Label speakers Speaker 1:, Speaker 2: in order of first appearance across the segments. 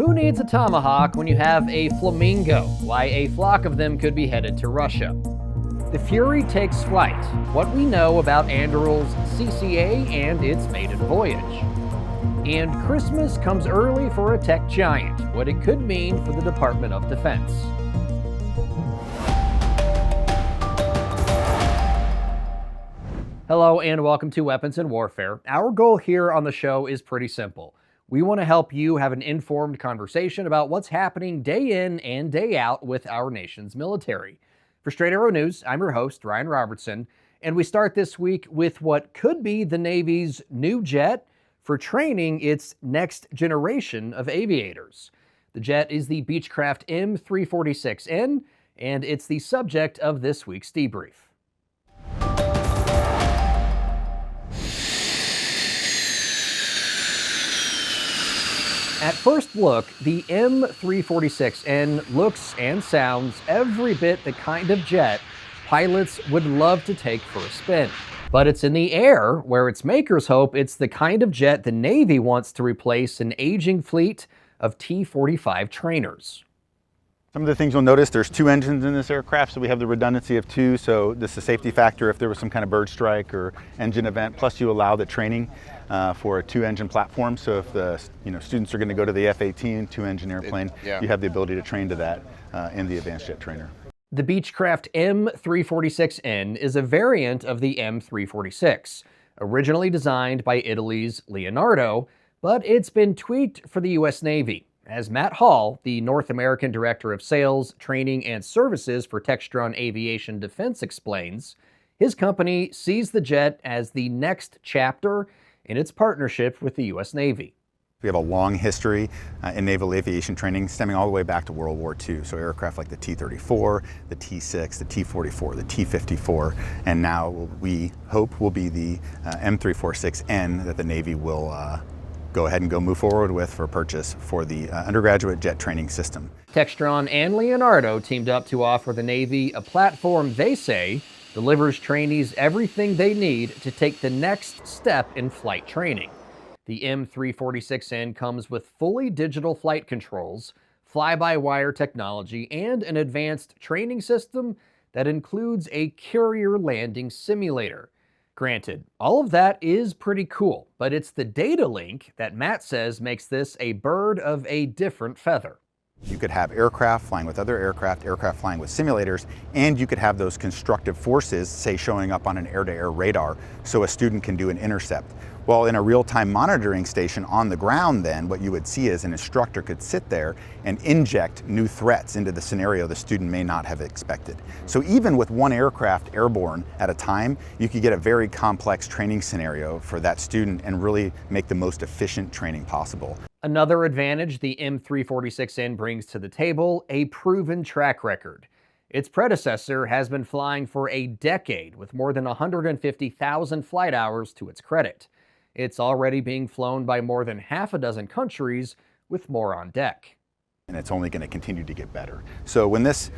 Speaker 1: Who needs a tomahawk when you have a flamingo? Why a flock of them could be headed to Russia. The Fury takes flight. What we know about Anduril's CCA and its maiden voyage. And Christmas comes early for a tech giant, what it could mean for the Department of Defense. Hello and welcome to Weapons and Warfare. Our goal here on the show is pretty simple. We want to help you have an informed conversation about what's happening day in and day out with our nation's military. For Straight Arrow News, I'm your host, Ryan Robertson, and we start this week with what could be the Navy's new jet for training its next generation of aviators. The jet is the Beechcraft M-346N, and it's the subject of this week's debrief. At first look, the M-346N looks and sounds every bit the kind of jet pilots would love to take for a spin. But it's in the air, where its makers hope it's the kind of jet the Navy wants to replace an aging fleet of T-45 trainers.
Speaker 2: Some of the things you'll notice, there's two engines in this aircraft, so we have the redundancy of two, so this is a safety factor if there was some kind of bird strike or engine event. Plus you allow the training for a two-engine platform, so if the students are going to go to the F-18 two-engine airplane, you have the ability to train to that in the advanced jet trainer.
Speaker 1: The Beechcraft M-346N is a variant of the M-346, originally designed by Italy's Leonardo, but it's been tweaked for the U.S. Navy. As Matt Hall, the North American Director of Sales, Training, and Services for Textron Aviation Defense explains, his company sees the jet as the next chapter in its partnership with the U.S. Navy.
Speaker 2: We have a long history in naval aviation training stemming all the way back to World War II. So aircraft like the T-34, the T-6, the T-44, the T-54, and now we hope will be the M-346N that the Navy will go ahead and move forward with for purchase for the undergraduate jet training system.
Speaker 1: Textron and Leonardo teamed up to offer the Navy a platform they say delivers trainees everything they need to take the next step in flight training. The M-346N comes with fully digital flight controls, fly-by-wire technology, and an advanced training system that includes a carrier landing simulator. Granted, all of that is pretty cool, but it's the data link that Matt says makes this a bird of a different feather.
Speaker 2: You could have aircraft flying with other aircraft flying with simulators, and you could have those constructive forces, say, showing up on an air-to-air radar so a student can do an intercept. Well, in a real-time monitoring station on the ground then, what you would see is an instructor could sit there and inject new threats into the scenario the student may not have expected. So even with one aircraft airborne at a time, you could get a very complex training scenario for that student and really make the most efficient training possible.
Speaker 1: Another advantage the M-346N brings to the table, a proven track record. Its predecessor has been flying for a decade with more than 150,000 flight hours to its credit. It's already being flown by more than half a dozen countries, with more on deck.
Speaker 2: And it's only going to continue to get better. So when this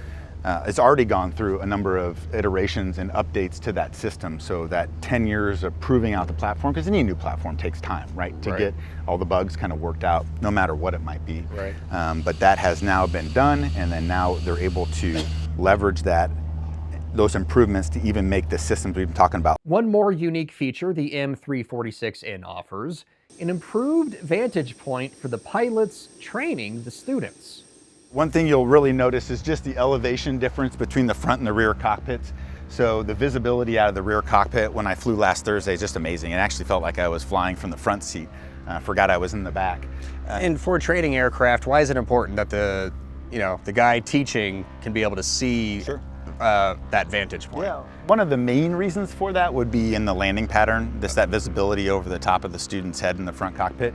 Speaker 2: it's already gone through a number of iterations and updates to that system, so that 10 years of proving out the platform, because any new platform takes time, right? To get all the bugs kind of worked out, no matter what it might be. But that has now been done, and then now they're able to leverage those improvements to even make the systems we've been talking about.
Speaker 1: One more unique feature the M-346N offers, an improved vantage point for the pilots training the students.
Speaker 2: One thing you'll really notice is just the elevation difference between the front and the rear cockpits. So the visibility out of the rear cockpit when I flew last Thursday is just amazing. It actually felt like I was flying from the front seat. Forgot I was in the back.
Speaker 3: And for training aircraft, why is it important that the guy teaching can be able to see that vantage point?
Speaker 2: Yeah. One of the main reasons for that would be in the landing pattern, that visibility over the top of the student's head in the front cockpit.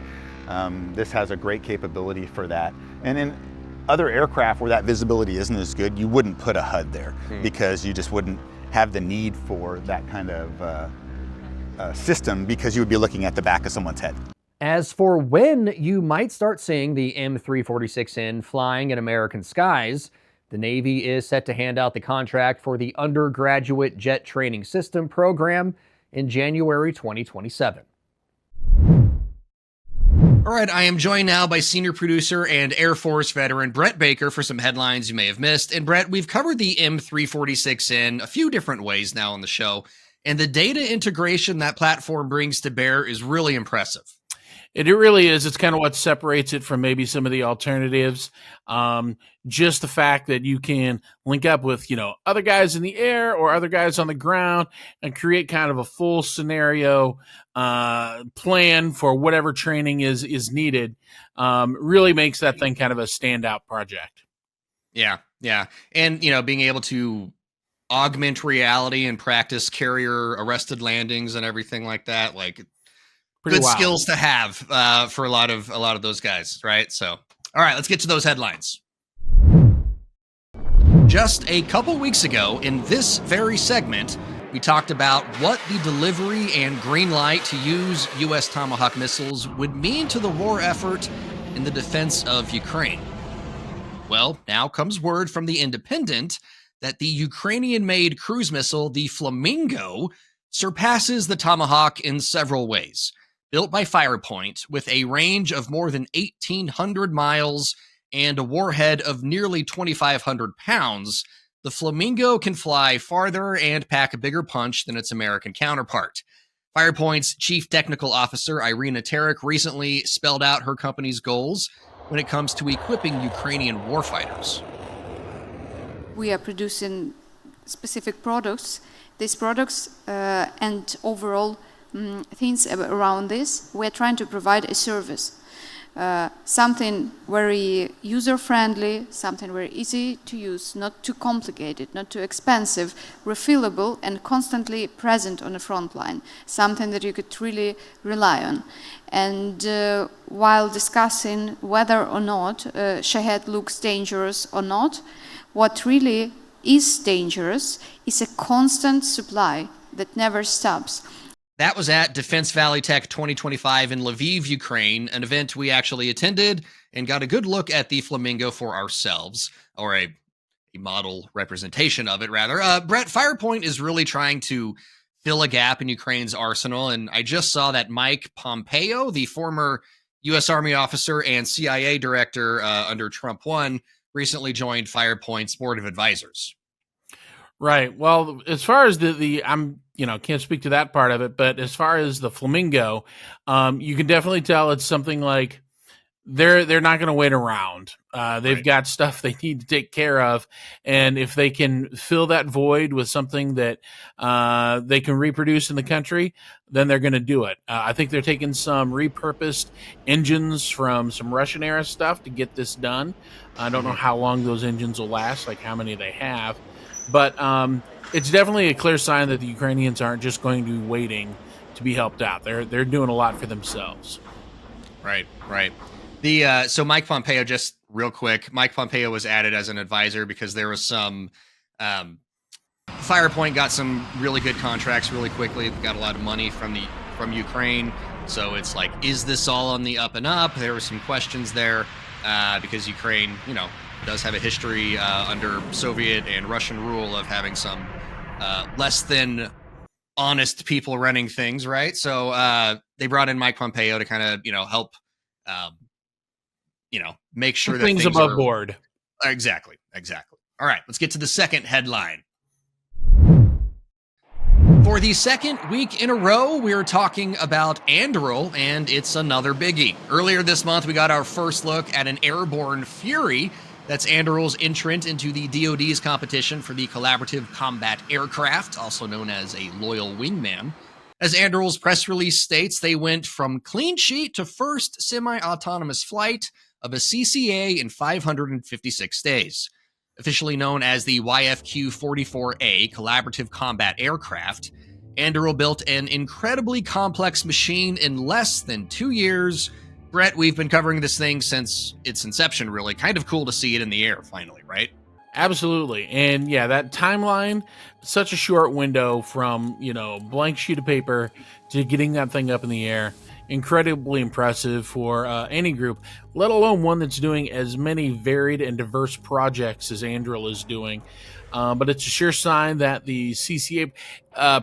Speaker 2: This has a great capability for that. And in other aircraft where that visibility isn't as good, you wouldn't put a HUD there because you just wouldn't have the need for that kind of system, because you would be looking at the back of someone's head.
Speaker 1: As for when you might start seeing the M-346N flying in American skies, the Navy is set to hand out the contract for the Undergraduate Jet Training System program in January 2027. All right, I am joined now by senior producer and Air Force veteran Brett Baker for some headlines you may have missed. And Brett, we've covered the M346N a few different ways now on the show, and the data integration that platform brings to bear is really impressive.
Speaker 4: It really is. It's kind of what separates it from maybe some of the alternatives. Just the fact that you can link up with, other guys in the air or other guys on the ground and create kind of a full scenario plan for whatever training is needed really makes that thing kind of a standout project.
Speaker 1: Yeah. And, being able to augment reality and practice carrier arrested landings and everything like that, like good skills to have for a lot of those guys, right? So, all right, let's get to those headlines. Just a couple weeks ago, in this very segment, we talked about what the delivery and green light to use U.S. Tomahawk missiles would mean to the war effort in the defense of Ukraine. Well, now comes word from The Independent that the Ukrainian-made cruise missile, the Flamingo, surpasses the Tomahawk in several ways. Built by Firepoint, with a range of more than 1,800 miles and a warhead of nearly 2,500 pounds, the Flamingo can fly farther and pack a bigger punch than its American counterpart. Firepoint's Chief Technical Officer, Irina Terek, recently spelled out her company's goals when it comes to equipping Ukrainian warfighters.
Speaker 5: We are producing specific products. These products and overall things around this, we're trying to provide a service. Something very user-friendly, something very easy to use, not too complicated, not too expensive, refillable, and constantly present on the front line, something that you could really rely on. And while discussing whether or not Shahed looks dangerous or not, what really is dangerous is a constant supply that never stops.
Speaker 1: That was at Defense Valley Tech 2025 in Lviv, Ukraine, an event we actually attended and got a good look at the Flamingo for ourselves, or a model representation of it, rather. Brett, Firepoint is really trying to fill a gap in Ukraine's arsenal, and I just saw that Mike Pompeo, the former U.S. Army officer and CIA director under Trump 1, recently joined Firepoint's board of advisors.
Speaker 4: Right. Well, as far as I'm can't speak to that part of it, but as far as the Flamingo, you can definitely tell it's something like they're not going to wait around. They've got stuff they need to take care of, and if they can fill that void with something that they can reproduce in the country, then they're going to do it. I think they're taking some repurposed engines from some Russian era stuff to get this done. I don't know how long those engines will last, like how many they have. But it's definitely a clear sign that the Ukrainians aren't just going to be waiting to be helped out. They're doing a lot for themselves.
Speaker 1: Right. So Mike Pompeo, just real quick, Mike Pompeo was added as an advisor because there was some Firepoint got some really good contracts really quickly. Got a lot of money from Ukraine. So it's like, is this all on the up and up? There were some questions there because Ukraine, does have a history under Soviet and Russian rule of having some less than honest people running things, right? So they brought in Mike Pompeo to kind of, help, make sure that
Speaker 4: things above board.
Speaker 1: Exactly. All right, let's get to the second headline. For the second week in a row, we're talking about Anduril, and it's another biggie. Earlier this month, we got our first look at an airborne Fury. That's Anduril's entrant into the DoD's competition for the Collaborative Combat Aircraft, also known as a Loyal Wingman. As Anduril's press release states, they went from clean sheet to first semi-autonomous flight of a CCA in 556 days. Officially known as the YFQ-44A Collaborative Combat Aircraft, Anduril built an incredibly complex machine in less than 2 years. Brett, we've been covering this thing since its inception, really. Kind of cool to see it in the air, finally, right?
Speaker 4: Absolutely. And yeah, that timeline, such a short window from, blank sheet of paper to getting that thing up in the air incredibly impressive for any group, let alone one that's doing as many varied and diverse projects as Anduril is doing. But it's a sure sign that the CCA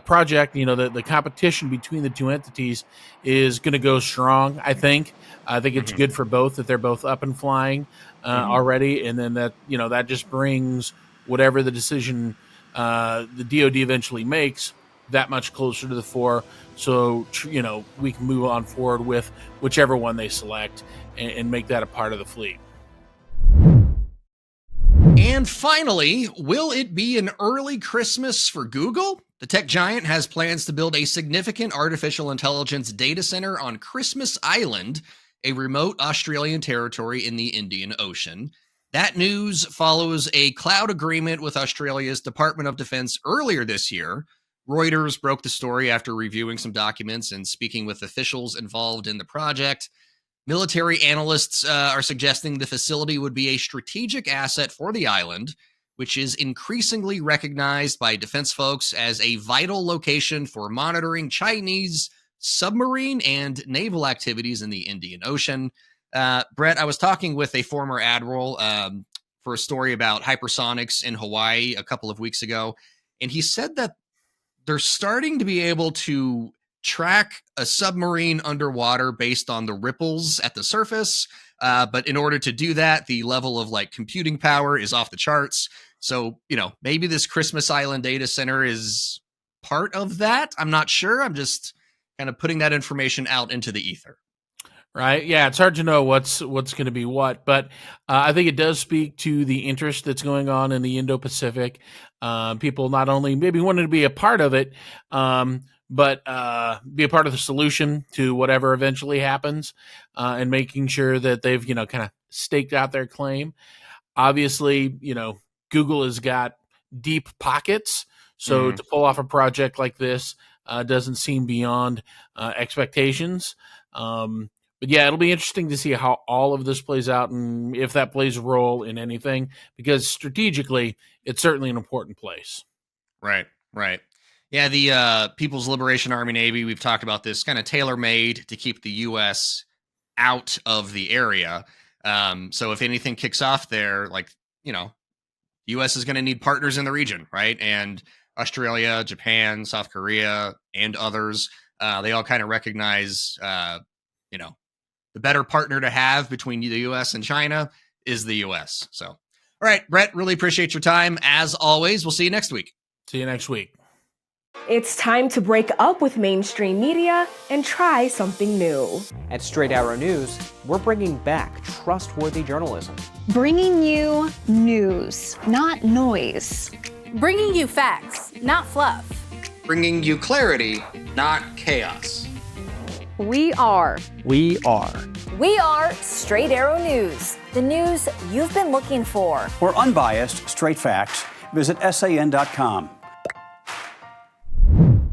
Speaker 4: project, the competition between the two entities is going to go strong. I think it's good for both that they're both up and flying already, and then that just brings whatever the decision the DoD eventually makes that much closer to the fore. So we can move on forward with whichever one they select and make that a part of the fleet.
Speaker 1: And finally, will it be an early Christmas for Google? The tech giant has plans to build a significant artificial intelligence data center on Christmas Island, a remote Australian territory in the Indian Ocean. That news follows a cloud agreement with Australia's Department of Defense earlier this year. Reuters broke the story after reviewing some documents and speaking with officials involved in the project. Military analysts are suggesting the facility would be a strategic asset for the island, which is increasingly recognized by defense folks as a vital location for monitoring Chinese submarine and naval activities in the Indian Ocean. Brett, I was talking with a former admiral for a story about hypersonics in Hawaii a couple of weeks ago, and he said that they're starting to be able to track a submarine underwater based on the ripples at the surface. But in order to do that, the level of computing power is off the charts. So, maybe this Christmas Island data center is part of that. I'm not sure. I'm just kind of putting that information out into the ether.
Speaker 4: Right. Yeah. It's hard to know what's going to be what, but I think it does speak to the interest that's going on in the Indo-Pacific. People not only maybe wanting to be a part of it, but be a part of the solution to whatever eventually happens, and making sure that they've, kind of staked out their claim. Obviously, Google has got deep pockets. So to pull off a project like this doesn't seem beyond expectations. But yeah, it'll be interesting to see how all of this plays out and if that plays a role in anything, because strategically, it's certainly an important place.
Speaker 1: Right. Yeah, the People's Liberation Army Navy, we've talked about this, kind of tailor-made to keep the U.S. out of the area. So if anything kicks off there, the U.S. is going to need partners in the region, right? And Australia, Japan, South Korea, and others, they all kind of recognize, the better partner to have between the U.S. and China is the U.S. So, all right, Brett, really appreciate your time. As always, we'll see you next week.
Speaker 4: See you next week.
Speaker 6: It's time to break up with mainstream media and try something new.
Speaker 7: At Straight Arrow News, we're bringing back trustworthy journalism.
Speaker 8: Bringing you news, not noise.
Speaker 9: Bringing you facts, not fluff.
Speaker 1: Bringing you clarity, not chaos.
Speaker 8: We are
Speaker 9: Straight Arrow News, the news you've been looking for.
Speaker 10: For unbiased, straight facts, visit san.com.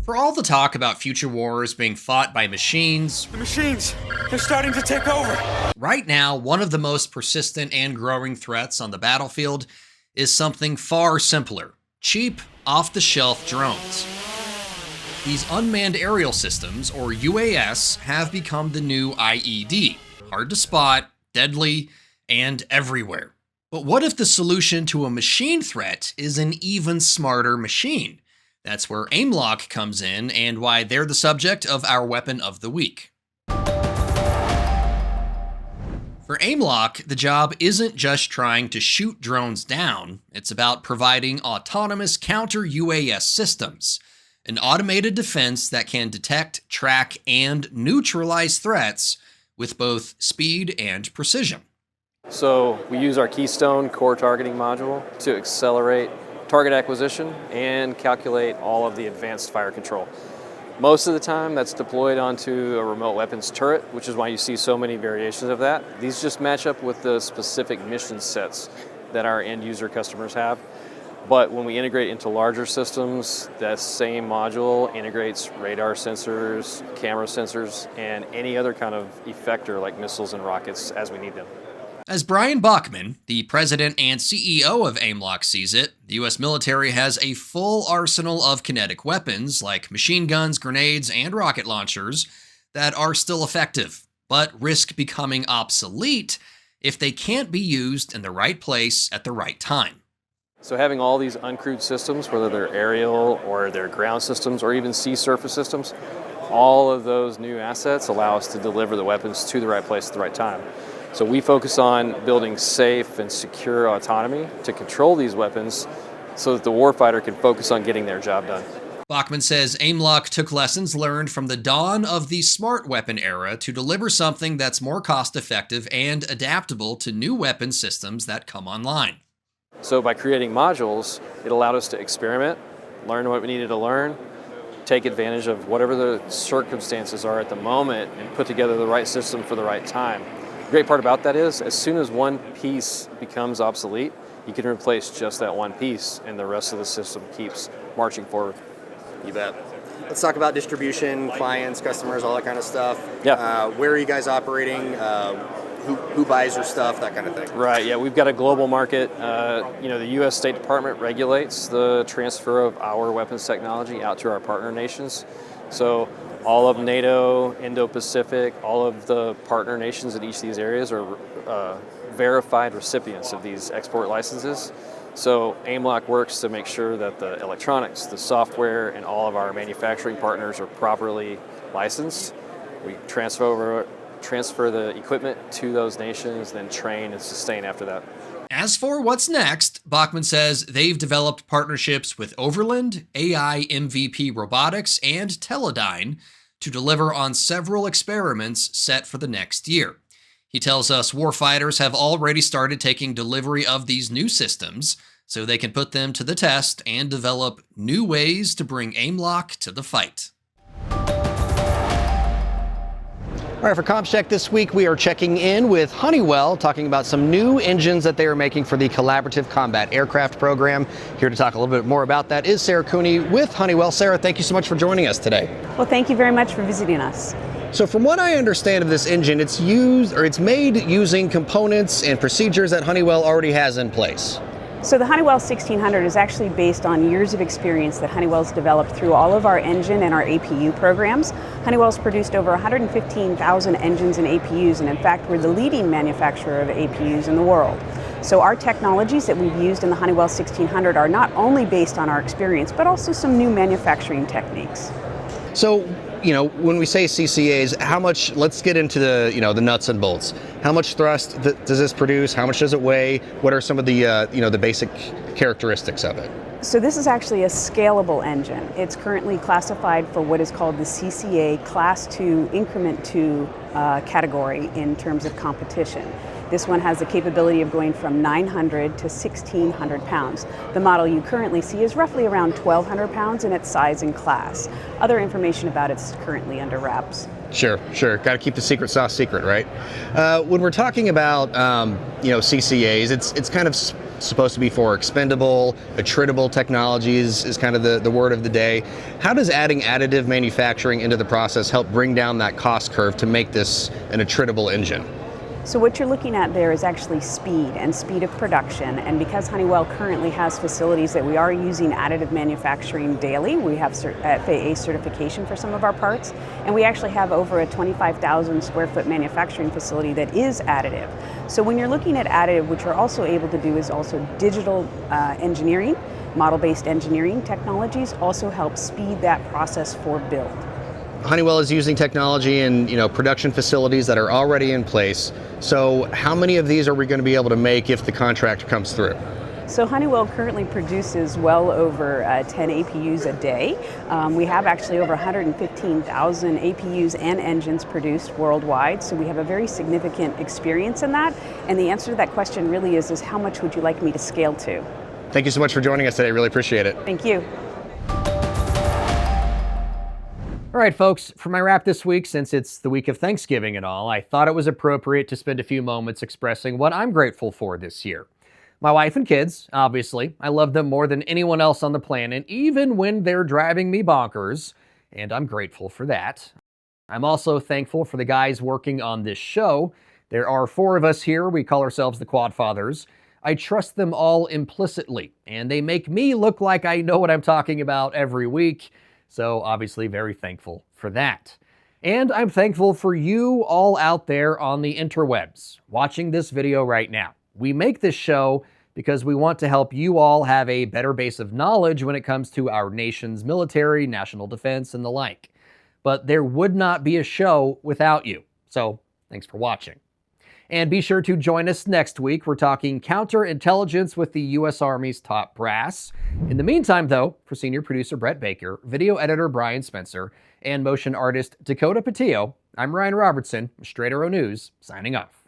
Speaker 1: For all the talk about future wars being fought by machines,
Speaker 11: the machines, they're starting to take over.
Speaker 1: Right now, one of the most persistent and growing threats on the battlefield is something far simpler: cheap, off-the-shelf drones. These unmanned aerial systems, or UAS, have become the new IED. Hard to spot, deadly, and everywhere. But what if the solution to a machine threat is an even smarter machine? That's where AimLock comes in, and why they're the subject of our Weapon of the Week. For AimLock, the job isn't just trying to shoot drones down, it's about providing autonomous counter-UAS systems. An automated defense that can detect, track, and neutralize threats with both speed and precision.
Speaker 12: So we use our Keystone core targeting module to accelerate target acquisition and calculate all of the advanced fire control. Most of the time that's deployed onto a remote weapons turret, which is why you see so many variations of that. These just match up with the specific mission sets that our end user customers have. But when we integrate into larger systems, that same module integrates radar sensors, camera sensors, and any other kind of effector like missiles and rockets as we need them.
Speaker 1: As Brian Bachman, the president and CEO of AimLock, sees it, the U.S. military has a full arsenal of kinetic weapons like machine guns, grenades, and rocket launchers that are still effective, but risk becoming obsolete if they can't be used in the right place at the right time.
Speaker 12: So having all these uncrewed systems, whether they're aerial or they're ground systems or even sea surface systems, all of those new assets allow us to deliver the weapons to the right place at the right time. So we focus on building safe and secure autonomy to control these weapons so that the warfighter can focus on getting their job done.
Speaker 1: Bachman says AIMLOC took lessons learned from the dawn of the smart weapon era to deliver something that's more cost-effective and adaptable to new weapon systems that come online.
Speaker 12: So by creating modules, it allowed us to experiment, learn what we needed to learn, take advantage of whatever the circumstances are at the moment, and put together the right system for the right time. The great part about that is, as soon as one piece becomes obsolete, you can replace just that one piece, and the rest of the system keeps marching forward.
Speaker 3: You bet. Let's talk about distribution, clients, customers, all that kind of stuff.
Speaker 12: Yeah.
Speaker 3: Where are you guys operating? Who buys your stuff? That kind of thing.
Speaker 12: Right. Yeah, we've got a global market. The U.S. State Department regulates the transfer of our weapons technology out to our partner nations. So all of NATO, Indo-Pacific, all of the partner nations in each of these areas are verified recipients of these export licenses. So AIMLOC works to make sure that the electronics, the software, and all of our manufacturing partners are properly licensed. We transfer the equipment to those nations, then train and sustain after that.
Speaker 1: As for what's next, Bachman says they've developed partnerships with Overland, AI MVP Robotics, and Teledyne to deliver on several experiments set for the next year. He tells us warfighters have already started taking delivery of these new systems so they can put them to the test and develop new ways to bring AIMLOC to the fight. All right, for Comms Check this week, we are checking in with Honeywell, talking about some new engines that they are making for the Collaborative Combat Aircraft program. Here to talk a little bit more about that is Sarah Cooney with Honeywell. Sarah, thank you so much for joining us today.
Speaker 13: Well, thank you very much for visiting us.
Speaker 1: So from what I understand of this engine, it's made using components and procedures that Honeywell already has in place.
Speaker 13: So the Honeywell 1600 is actually based on years of experience that Honeywell's developed through all of our engine and our APU programs. Honeywell's produced over 115,000 engines and APUs, and in fact, we're the leading manufacturer of APUs in the world. So our technologies that we've used in the Honeywell 1600 are not only based on our experience, but also some new manufacturing techniques.
Speaker 1: So, when we say CCAs, how much, let's get into the, the nuts and bolts. How much thrust does this produce? How much does it weigh? What are some of the, the basic characteristics of it?
Speaker 13: So this is actually a scalable engine. It's currently classified for what is called the CCA Class 2 Increment 2 category in terms of competition. This one has the capability of going from 900 to 1,600 pounds. The model you currently see is roughly around 1,200 pounds in its size and class. Other information about it's currently under wraps.
Speaker 1: Sure. Got to keep the secret sauce secret, right? When we're talking about, CCAs, it's kind of supposed to be for expendable, attritable technologies is kind of the word of the day. How does adding additive manufacturing into the process help bring down that cost curve to make this an attritable engine?
Speaker 13: So what you're looking at there is actually speed of production, and because Honeywell currently has facilities that we are using additive manufacturing daily, we have FAA certification for some of our parts, and we actually have over a 25,000 square foot manufacturing facility that is additive. So when you're looking at additive, what you're also able to do is also digital engineering, model-based engineering technologies also help speed that process for build.
Speaker 1: Honeywell is using technology in production facilities that are already in place. So how many of these are we going to be able to make if the contract comes through?
Speaker 13: So Honeywell currently produces well over 10 APUs a day. We have actually over 115,000 APUs and engines produced worldwide, so we have a very significant experience in that. And the answer to that question really is how much would you like me to scale to?
Speaker 1: Thank you so much for joining us today. Really appreciate it.
Speaker 13: Thank you.
Speaker 1: All right, folks, for my wrap this week, since it's the week of Thanksgiving and all, I thought it was appropriate to spend a few moments expressing what I'm grateful for this year. My wife and kids, obviously. I love them more than anyone else on the planet, even when they're driving me bonkers, and I'm grateful for that. I'm also thankful for the guys working on this show. There are 4 of us here. We call ourselves the Quad Fathers. I trust them all implicitly, and they make me look like I know what I'm talking about every week. So obviously very thankful for that. And I'm thankful for you all out there on the interwebs watching this video right now. We make this show because we want to help you all have a better base of knowledge when it comes to our nation's military, national defense, and the like. But there would not be a show without you. So thanks for watching. And be sure to join us next week. We're talking counterintelligence with the U.S. Army's top brass. In the meantime, though, for senior producer Brett Baker, video editor Brian Spencer, and motion artist Dakota Patillo, I'm Ryan Robertson, Straight Arrow News, signing off.